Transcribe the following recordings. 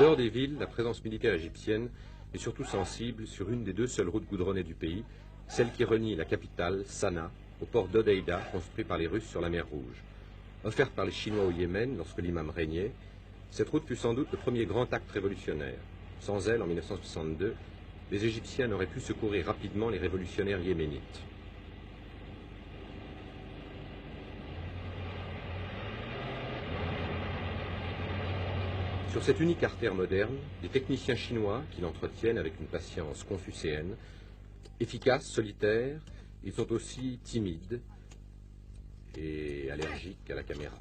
dehors des villes, la présence militaire égyptienne est surtout sensible sur une des deux seules routes goudronnées du pays, celle qui relie la capitale, Sanaa, au port d'Hodeïda, construit par les Russes sur la mer Rouge. Offerte par les Chinois au Yémen lorsque l'imam régnait, cette route fut sans doute le premier grand acte révolutionnaire. Sans elle, en 1962, les Égyptiens n'auraient pu secourir rapidement les révolutionnaires yéménites. Sur cette unique artère moderne, les techniciens chinois, qui l'entretiennent avec une patience confucéenne, efficaces, solitaires, ils sont aussi timides et allergiques à la caméra.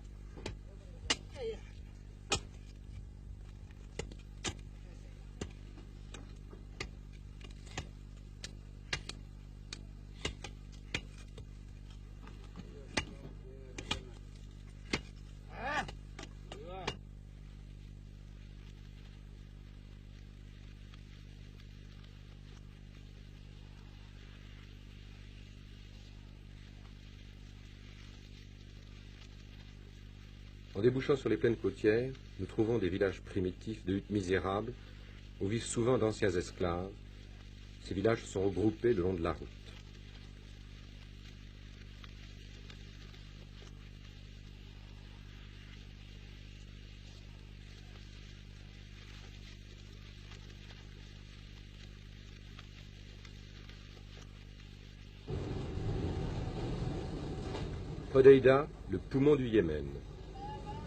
En débouchant sur les plaines côtières, nous trouvons des villages primitifs de huttes misérables où vivent souvent d'anciens esclaves. Ces villages sont regroupés le long de la route. Hodeïda, le poumon du Yémen.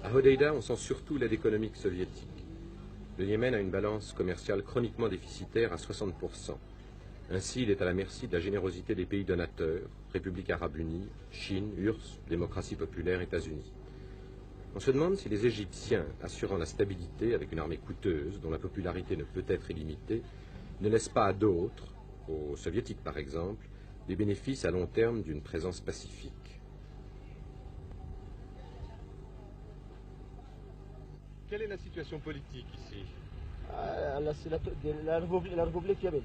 À Hodeïda, on sent surtout l'aide économique soviétique. Le Yémen a une balance commerciale chroniquement déficitaire à 60%. Ainsi, il est à la merci de la générosité des pays donateurs, République arabe unie, Chine, URSS, démocratie populaire, États-Unis. On se demande si les Égyptiens, assurant la stabilité avec une armée coûteuse, dont la popularité ne peut être illimitée, ne laissent pas à d'autres, aux soviétiques par exemple, les bénéfices à long terme d'une présence pacifique. Quelle est la situation politique ici? La République Yémen.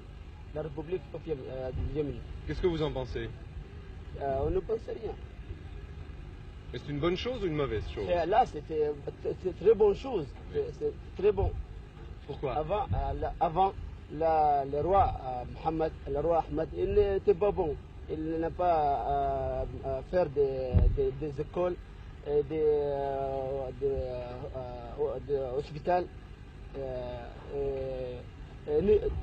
La République Yémen. Qu'est-ce que vous en pensez? On ne pense rien. Mais c'est une bonne chose ou une mauvaise chose? Là, c'est très bonne chose. C'est très bon. Pourquoi? Avant le roi Mohammed, le roi Ahmed, il n'était pas bon. Il n'a pas faire des écoles, des hôpitaux.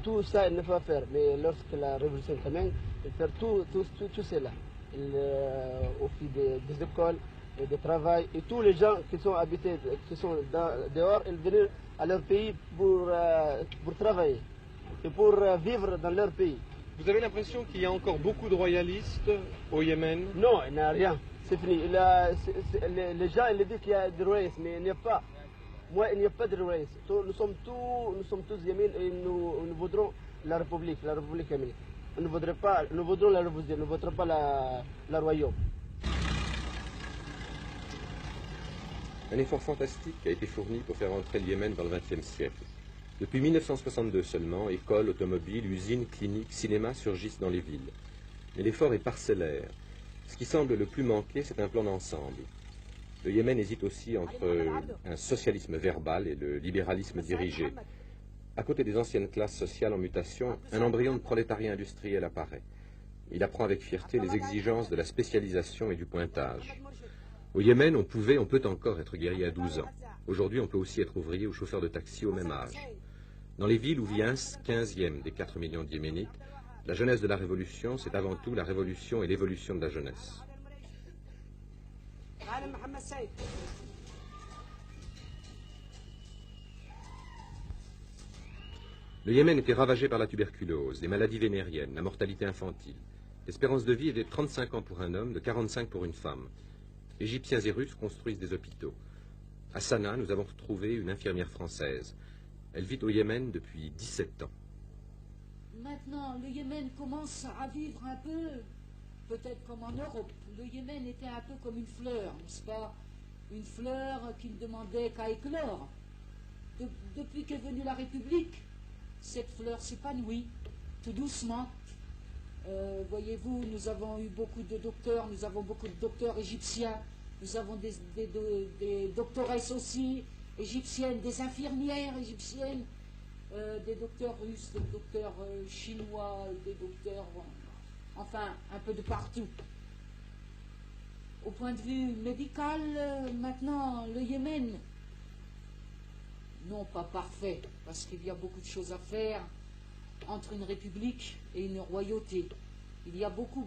Tout ça, il ne va pas faire. Mais lorsque la révolution commence, il fait tout cela. Au fil des écoles, et du travail, et tous les gens qui sont habités, qui sont dehors, ils viennent à leur pays pour travailler et pour vivre dans leur pays. Vous avez l'impression qu'il y a encore beaucoup de royalistes au Yémen? Non, il n'y a rien. C'est fini. Les gens ils disent qu'il y a du royalisme, mais il n'y a pas. Moi, il n'y a pas de royalisme. Nous sommes tous Yémen et nous voudrons la République yéménite. Nous voudrons la révolution, nous ne voudrons pas la royaume. Un effort fantastique a été fourni pour faire entrer le Yémen dans le XXe siècle. Depuis 1962 seulement, écoles, automobiles, usines, cliniques, cinémas surgissent dans les villes. Mais l'effort est parcellaire. Ce qui semble le plus manquer, c'est un plan d'ensemble. Le Yémen hésite aussi entre un socialisme verbal et le libéralisme dirigé. À côté des anciennes classes sociales en mutation, un embryon de prolétariat industriel apparaît. Il apprend avec fierté les exigences de la spécialisation et du pointage. Au Yémen, on peut encore être guerrier à 12 ans. Aujourd'hui, on peut aussi être ouvrier ou chauffeur de taxi au même âge. Dans les villes où vit un 15e des 4 millions de Yéménites, la jeunesse de la révolution, c'est avant tout la révolution et l'évolution de la jeunesse. Le Yémen était ravagé par la tuberculose, les maladies vénériennes, la mortalité infantile. L'espérance de vie était de 35 ans pour un homme, de 45 pour une femme. Égyptiens et Russes construisent des hôpitaux. À Sanaa, nous avons retrouvé une infirmière française. Elle vit au Yémen depuis 17 ans. Maintenant, le Yémen commence à vivre un peu, peut-être comme en Europe. Le Yémen était un peu comme une fleur, n'est-ce pas? Une fleur qui ne demandait qu'à éclore. Depuis qu'est venue la République, cette fleur s'épanouit, tout doucement. Voyez-vous, nous avons eu beaucoup de docteurs, nous avons beaucoup de docteurs égyptiens, nous avons des doctoresses aussi, égyptiennes, des infirmières égyptiennes, des docteurs russes, des docteurs chinois, des docteurs, enfin, un peu de partout. Au point de vue médical, maintenant, le Yémen, non pas parfait, parce qu'il y a beaucoup de choses à faire entre une république et une royauté. Il y a beaucoup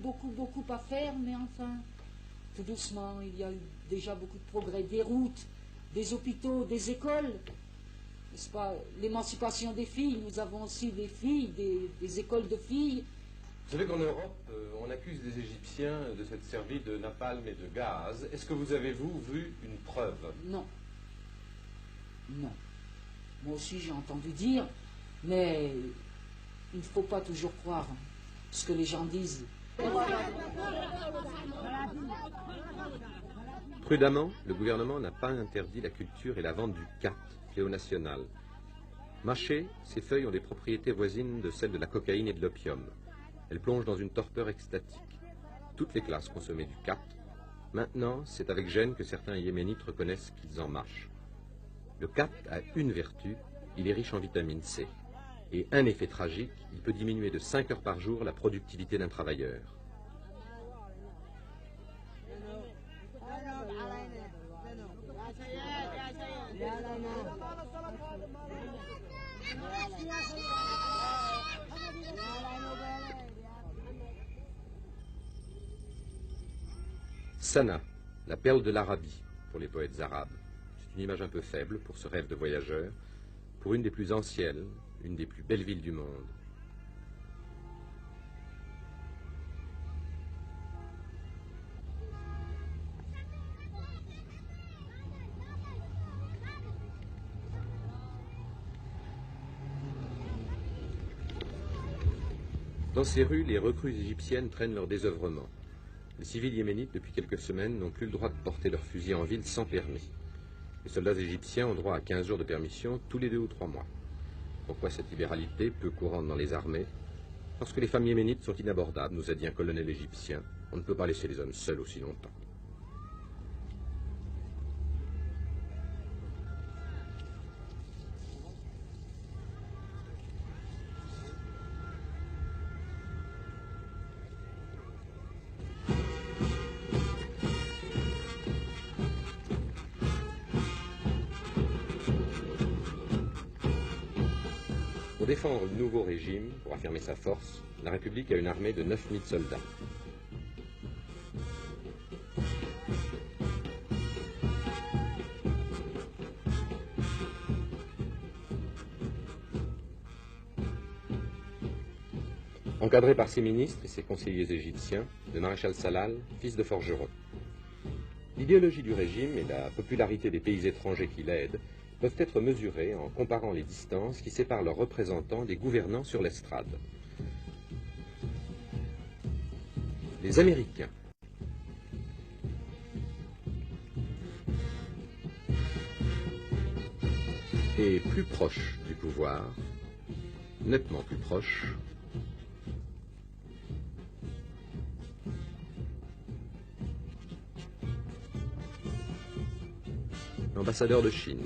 à faire, mais enfin, tout doucement, il y a eu déjà beaucoup de progrès, des routes, des hôpitaux, des écoles, n'est-ce pas, l'émancipation des filles, nous avons aussi des filles, des écoles de filles. Vous savez qu'en Europe, on accuse les Égyptiens de s'être servis de napalm et de gaz. Est-ce que vous avez, vous, vu une preuve? Non. Non. Moi aussi, j'ai entendu dire, mais il ne faut pas toujours croire ce que les gens disent. Prudemment, le gouvernement n'a pas interdit la culture et la vente du khat, fléau national. Mâchées, ces feuilles ont des propriétés voisines de celles de la cocaïne et de l'opium. Elles plongent dans une torpeur extatique. Toutes les classes consommaient du khat. Maintenant, c'est avec gêne que certains yéménites reconnaissent qu'ils en mâchent. Le khat a une vertu, il est riche en vitamine C. Et un effet tragique, il peut diminuer de 5 heures par jour la productivité d'un travailleur. Sanaa, la perle de l'Arabie pour les poètes arabes. C'est une image un peu faible pour ce rêve de voyageur, pour une des plus anciennes, une des plus belles villes du monde. Dans ces rues, les recrues égyptiennes traînent leur désœuvrement. Les civils yéménites, depuis quelques semaines, n'ont plus le droit de porter leurs fusils en ville sans permis. Les soldats égyptiens ont droit à 15 jours de permission tous les 2 ou 3 mois. Pourquoi cette libéralité, peu courante dans les armées? Parce que les femmes yéménites sont inabordables, nous a dit un colonel égyptien. On ne peut pas laisser les hommes seuls aussi longtemps. Pour défendre le nouveau régime, pour affirmer sa force, la République a une armée de 9000 soldats. Encadré par ses ministres et ses conseillers égyptiens, le maréchal Salal, fils de forgeron. L'idéologie du régime et la popularité des pays étrangers qui l'aident peuvent être mesurés en comparant les distances qui séparent leurs représentants des gouvernants sur l'estrade. Les Américains. Et plus proches du pouvoir, nettement plus proches, l'ambassadeur de Chine.